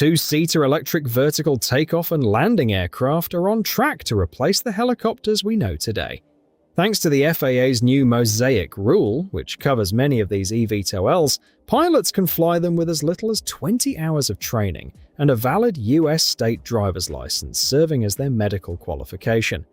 Two-seater electric vertical takeoff and landing aircraft are on track to replace the helicopters we know today. Thanks to the FAA's new Mosaic rule, which covers many of these eVTOLs, pilots can fly them with as little as 20 hours of training and a valid US state driver's license serving as their medical qualification.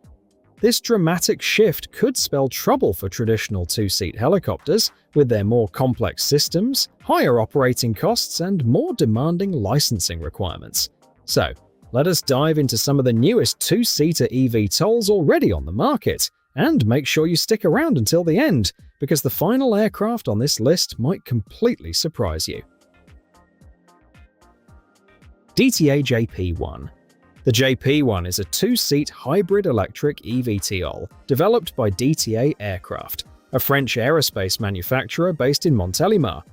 This dramatic shift could spell trouble for traditional two-seat helicopters, with their more complex systems, higher operating costs, and more demanding licensing requirements. So, let us dive into some of the newest two-seater eVTOLs already on the market, and make sure you stick around until the end, because the final aircraft on this list might completely surprise you. DTA JP-1. The JP-1 is a two-seat hybrid electric eVTOL developed by DTA Aircraft, a French aerospace manufacturer based in Montélimar.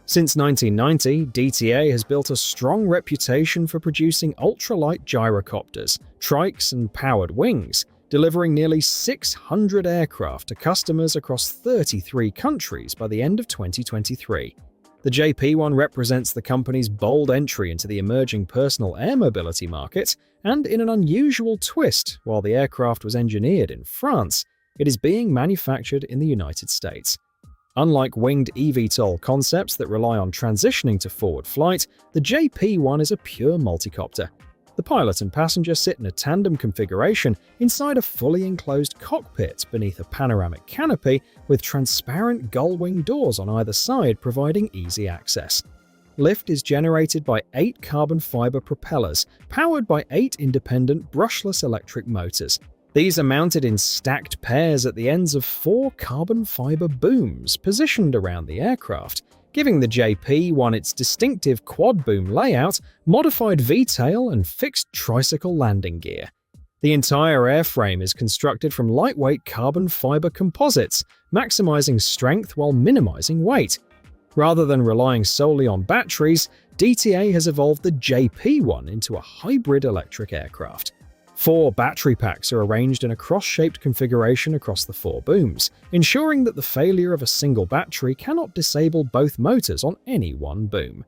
Since 1990, DTA has built a strong reputation for producing ultralight gyrocopters, trikes, and powered wings, delivering nearly 600 aircraft to customers across 33 countries by the end of 2023. The JP-1 represents the company's bold entry into the emerging personal air mobility market, and in an unusual twist, while the aircraft was engineered in France, it is being manufactured in the United States. Unlike winged eVTOL concepts that rely on transitioning to forward flight, the JP-1 is a pure multicopter. The pilot and passenger sit in a tandem configuration inside a fully enclosed cockpit beneath a panoramic canopy with transparent gull-wing doors on either side providing easy access. Lift is generated by 8 carbon fiber propellers, powered by 8 independent brushless electric motors. These are mounted in stacked pairs at the ends of 4 carbon fiber booms positioned around the aircraft, giving the JP-1 its distinctive quad-boom layout, modified V-tail, and fixed tricycle landing gear. The entire airframe is constructed from lightweight carbon fiber composites, maximizing strength while minimizing weight. Rather than relying solely on batteries, DTA has evolved the JP-1 into a hybrid electric aircraft. 4 battery packs are arranged in a cross-shaped configuration across the 4 booms, ensuring that the failure of a single battery cannot disable both motors on any one boom.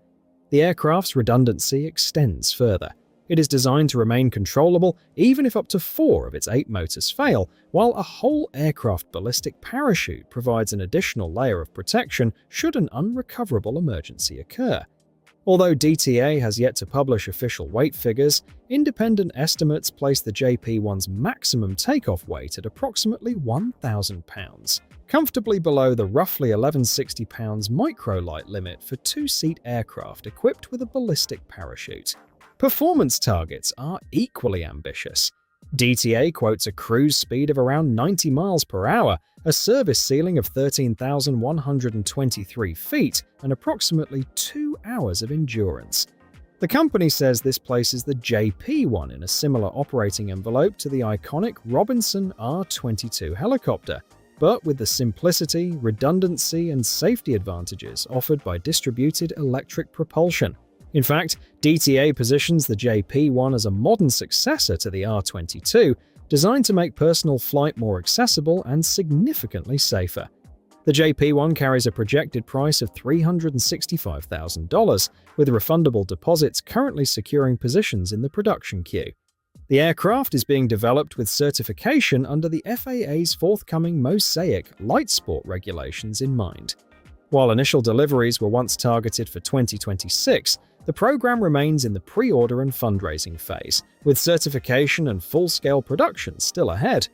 The aircraft's redundancy extends further. It is designed to remain controllable even if up to 4 of its 8 motors fail, while a whole aircraft ballistic parachute provides an additional layer of protection should an unrecoverable emergency occur. Although DTA has yet to publish official weight figures, independent estimates place the JP-1's maximum takeoff weight at approximately 1,000 pounds, comfortably below the roughly 1,160 pounds microlight limit for two-seat aircraft equipped with a ballistic parachute. Performance targets are equally ambitious. DTA quotes a cruise speed of around 90 miles per hour, a service ceiling of 13,123 feet, and approximately 2 hours of endurance. The company says this places the JP-1 in a similar operating envelope to the iconic Robinson R-22 helicopter, but with the simplicity, redundancy, and safety advantages offered by distributed electric propulsion. In fact, DTA positions the JP-1 as a modern successor to the R-22, designed to make personal flight more accessible and significantly safer. The JP-1 carries a projected price of $365,000, with refundable deposits currently securing positions in the production queue. The aircraft is being developed with certification under the FAA's forthcoming Mosaic light sport regulations in mind. While initial deliveries were once targeted for 2026, the program remains in the pre-order and fundraising phase, with certification and full-scale production still ahead.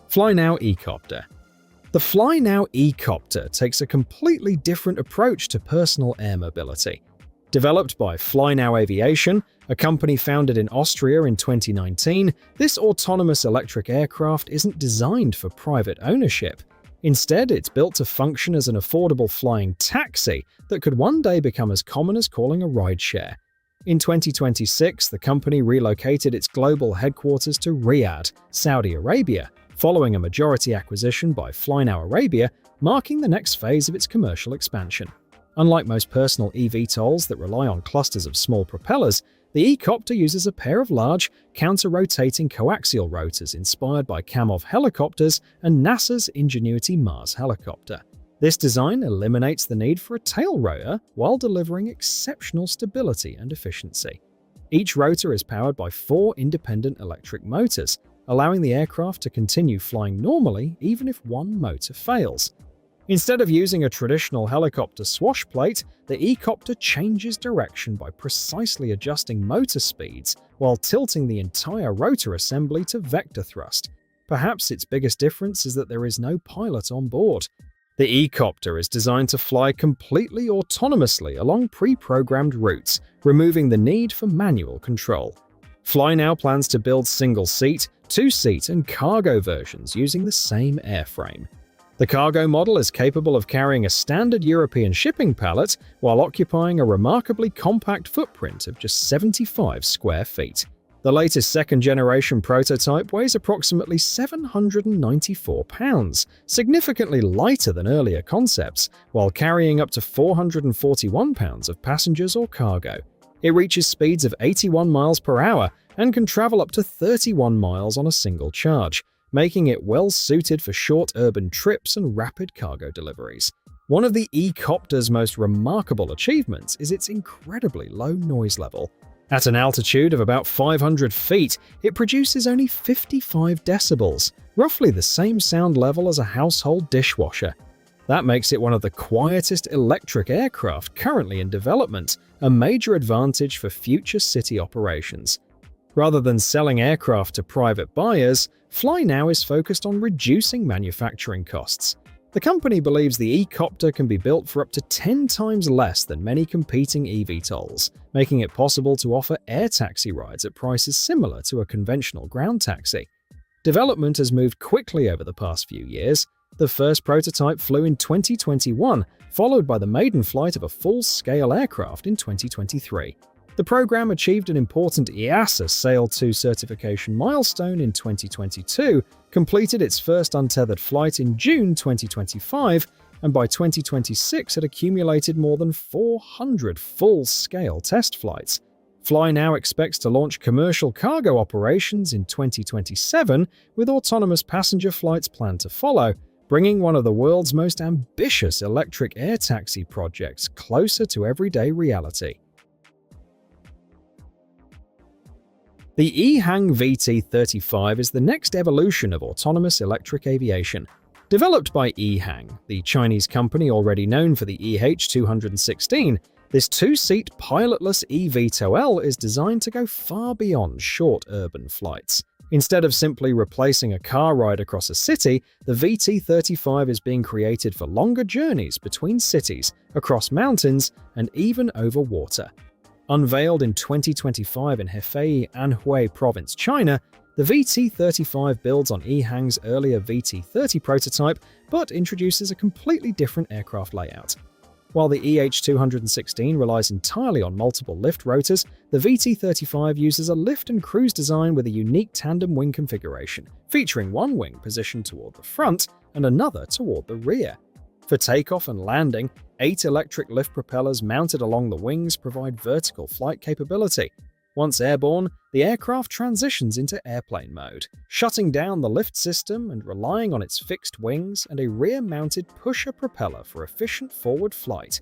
FlyNow eCopter. The FlyNow eCopter takes a completely different approach to personal air mobility. Developed by FlyNow Aviation, a company founded in Austria in 2019, this autonomous electric aircraft isn't designed for private ownership. Instead, it's built to function as an affordable flying taxi that could one day become as common as calling a rideshare. In 2026, the company relocated its global headquarters to Riyadh, Saudi Arabia, following a majority acquisition by FlyNow Arabia, marking the next phase of its commercial expansion. Unlike most personal eVTOLs that rely on clusters of small propellers, the eCopter uses a pair of large, counter-rotating coaxial rotors inspired by Kamov helicopters and NASA's Ingenuity Mars helicopter. This design eliminates the need for a tail rotor while delivering exceptional stability and efficiency. Each rotor is powered by 4 independent electric motors, allowing the aircraft to continue flying normally even if one motor fails. Instead of using a traditional helicopter swash plate, the E-copter changes direction by precisely adjusting motor speeds while tilting the entire rotor assembly to vector thrust. Perhaps its biggest difference is that there is no pilot on board. The E-copter is designed to fly completely autonomously along pre-programmed routes, removing the need for manual control. FlyNow plans to build single-seat, two-seat, and cargo versions using the same airframe. The cargo model is capable of carrying a standard European shipping pallet while occupying a remarkably compact footprint of just 75 square feet. The latest second-generation prototype weighs approximately 794 pounds, significantly lighter than earlier concepts, while carrying up to 441 pounds of passengers or cargo. It reaches speeds of 81 miles per hour and can travel up to 31 miles on a single charge, making it well-suited for short urban trips and rapid cargo deliveries. One of the E-copter's most remarkable achievements is its incredibly low noise level. At an altitude of about 500 feet, it produces only 55 decibels, roughly the same sound level as a household dishwasher. That makes it one of the quietest electric aircraft currently in development, a major advantage for future city operations. Rather than selling aircraft to private buyers, FlyNow is focused on reducing manufacturing costs. The company believes the E-copter can be built for up to 10 times less than many competing eVTOLs, making it possible to offer air taxi rides at prices similar to a conventional ground taxi. Development has moved quickly over the past few years. The first prototype flew in 2021, followed by the maiden flight of a full-scale aircraft in 2023. The program achieved an important EASA Sail 2 certification milestone in 2022, completed its first untethered flight in June 2025, and by 2026 had accumulated more than 400 full-scale test flights. FlyNow expects to launch commercial cargo operations in 2027, with autonomous passenger flights planned to follow, bringing one of the world's most ambitious electric air taxi projects closer to everyday reality. The eHang VT35 is the next evolution of autonomous electric aviation. Developed by eHang, the Chinese company already known for the EH216, this two-seat pilotless eVTOL is designed to go far beyond short urban flights. Instead of simply replacing a car ride across a city, the VT35 is being created for longer journeys between cities, across mountains, and even over water. Unveiled in 2025 in Hefei, Anhui Province, China, the VT35 builds on eHang's earlier VT30 prototype, but introduces a completely different aircraft layout. While the EH216 relies entirely on multiple lift rotors, the VT35 uses a lift and cruise design with a unique tandem wing configuration, featuring one wing positioned toward the front and another toward the rear. For takeoff and landing, 8 electric lift propellers mounted along the wings provide vertical flight capability. Once airborne, the aircraft transitions into airplane mode, shutting down the lift system and relying on its fixed wings and a rear-mounted pusher propeller for efficient forward flight.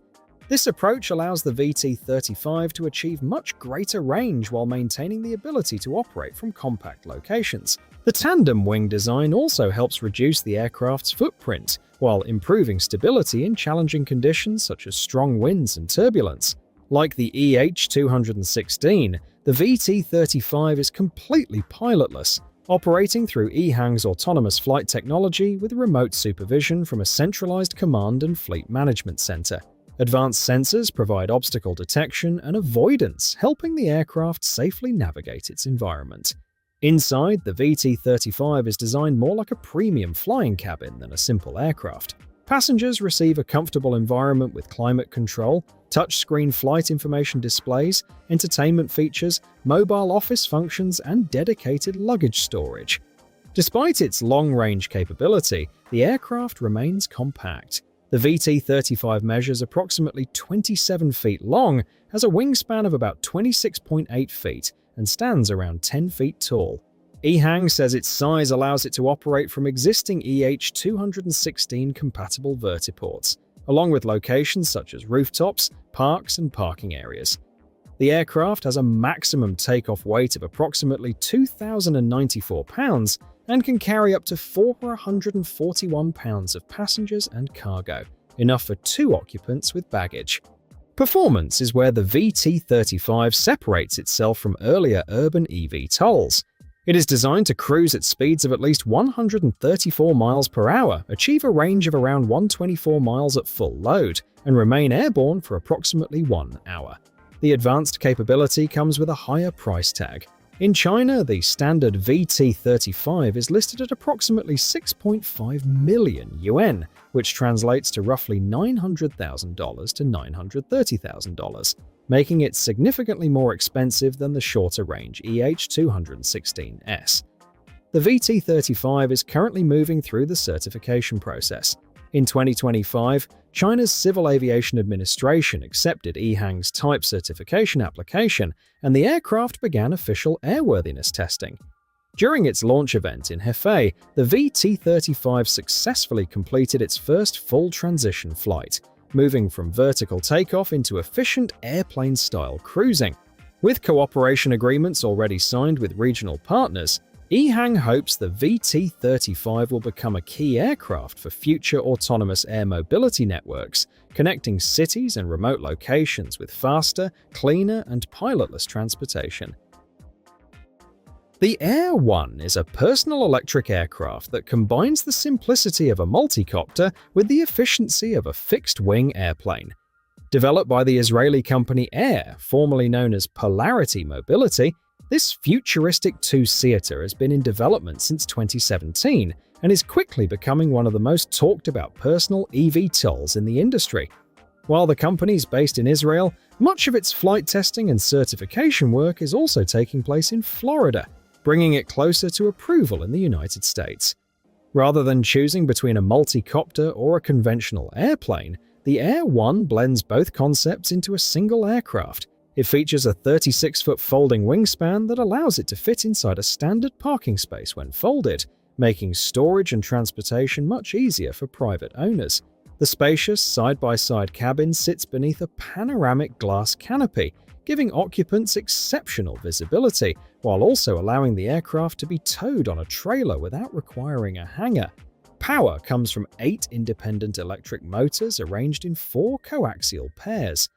This approach allows the VT35 to achieve much greater range while maintaining the ability to operate from compact locations. The tandem wing design also helps reduce the aircraft's footprint, while improving stability in challenging conditions such as strong winds and turbulence. Like the EH216, the VT35 is completely pilotless, operating through eHang's autonomous flight technology with remote supervision from a centralized command and fleet management center. Advanced sensors provide obstacle detection and avoidance, helping the aircraft safely navigate its environment. Inside, the VT35 is designed more like a premium flying cabin than a simple aircraft. Passengers receive a comfortable environment with climate control, touchscreen flight information displays, entertainment features, mobile office functions, and dedicated luggage storage. Despite its long-range capability, the aircraft remains compact. The VT35 measures approximately 27 feet long, has a wingspan of about 26.8 feet, and stands around 10 feet tall. EHang says its size allows it to operate from existing EH-216 compatible vertiports, along with locations such as rooftops, parks, and parking areas. The aircraft has a maximum takeoff weight of approximately 2,094 pounds and can carry up to 441 pounds of passengers and cargo, enough for 2 occupants with baggage. Performance is where the VT-35 separates itself from earlier urban eVTOLs. It is designed to cruise at speeds of at least 134 miles per hour, achieve a range of around 124 miles at full load, and remain airborne for approximately 1 hour. The advanced capability comes with a higher price tag. In China, the standard VT-35 is listed at approximately 6.5 million yuan, which translates to roughly $900,000 to $930,000, making it significantly more expensive than the shorter-range EH-216S. The VT-35 is currently moving through the certification process. In 2025, China's Civil Aviation Administration accepted EHang's type certification application, and the aircraft began official airworthiness testing. During its launch event in Hefei, the VT-35 successfully completed its first full transition flight, moving from vertical takeoff into efficient airplane-style cruising. With cooperation agreements already signed with regional partners, EHang hopes the VT-35 will become a key aircraft for future autonomous air mobility networks, connecting cities and remote locations with faster, cleaner, and pilotless transportation. The Air 1 is a personal electric aircraft that combines the simplicity of a multicopter with the efficiency of a fixed-wing airplane. Developed by the Israeli company Air, formerly known as Polarity Mobility, this futuristic two-seater has been in development since 2017 and is quickly becoming one of the most talked-about personal eVTOLs in the industry. While the company is based in Israel, much of its flight testing and certification work is also taking place in Florida, bringing it closer to approval in the United States. Rather than choosing between a multicopter or a conventional airplane, the Air 1 blends both concepts into a single aircraft. It features a 36-foot folding wingspan that allows it to fit inside a standard parking space when folded, making storage and transportation much easier for private owners. The spacious side-by-side cabin sits beneath a panoramic glass canopy, giving occupants exceptional visibility, while also allowing the aircraft to be towed on a trailer without requiring a hangar. Power comes from 8 independent electric motors arranged in 4 coaxial pairs.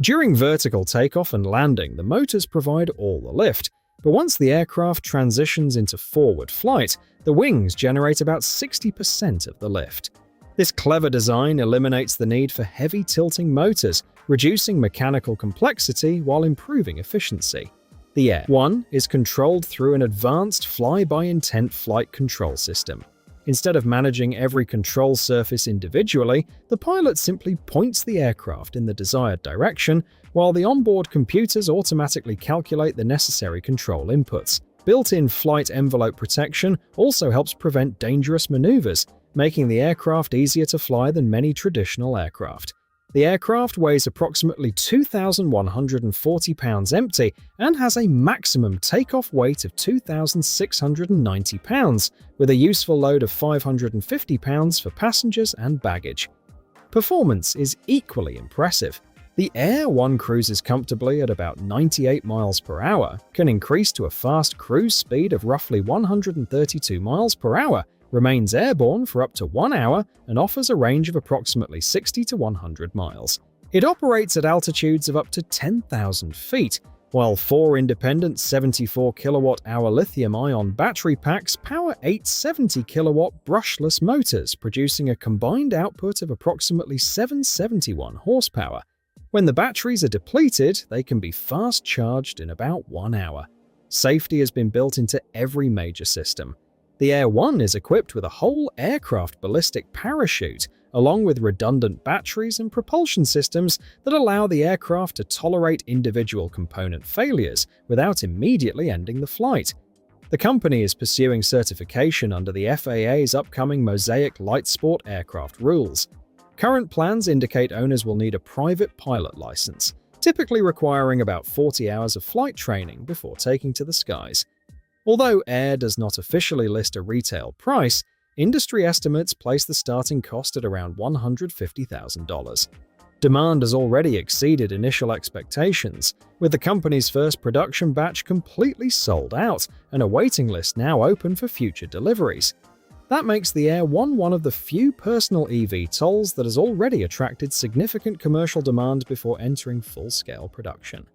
During vertical takeoff and landing, the motors provide all the lift, but once the aircraft transitions into forward flight, the wings generate about 60% of the lift. This clever design eliminates the need for heavy tilting motors, reducing mechanical complexity while improving efficiency. The Air 1 is controlled through an advanced fly-by-intent flight control system. Instead of managing every control surface individually, the pilot simply points the aircraft in the desired direction, while the onboard computers automatically calculate the necessary control inputs. Built-in flight envelope protection also helps prevent dangerous maneuvers, making the aircraft easier to fly than many traditional aircraft. The aircraft weighs approximately 2,140 pounds empty and has a maximum takeoff weight of 2,690 pounds, with a useful load of 550 pounds for passengers and baggage. Performance is equally impressive. The Air 1 cruises comfortably at about 98 miles per hour, can increase to a fast cruise speed of roughly 132 miles per hour, remains airborne for up to 1 hour, and offers a range of approximately 60 to 100 miles. It operates at altitudes of up to 10,000 feet, while 4 independent 74 kWh lithium-ion battery packs power 8 70 kW brushless motors, producing a combined output of approximately 771 horsepower. When the batteries are depleted, they can be fast charged in about 1 hour. Safety has been built into every major system. The Air 1 is equipped with a whole aircraft ballistic parachute, along with redundant batteries and propulsion systems that allow the aircraft to tolerate individual component failures without immediately ending the flight. The company is pursuing certification under the FAA's upcoming Mosaic Light Sport aircraft rules. Current plans indicate owners will need a private pilot license, typically requiring about 40 hours of flight training before taking to the skies. Although Air does not officially list a retail price, industry estimates place the starting cost at around $150,000. Demand has already exceeded initial expectations, with the company's first production batch completely sold out and a waiting list now open for future deliveries. That makes the Air one of the few personal eVTOLs that has already attracted significant commercial demand before entering full-scale production.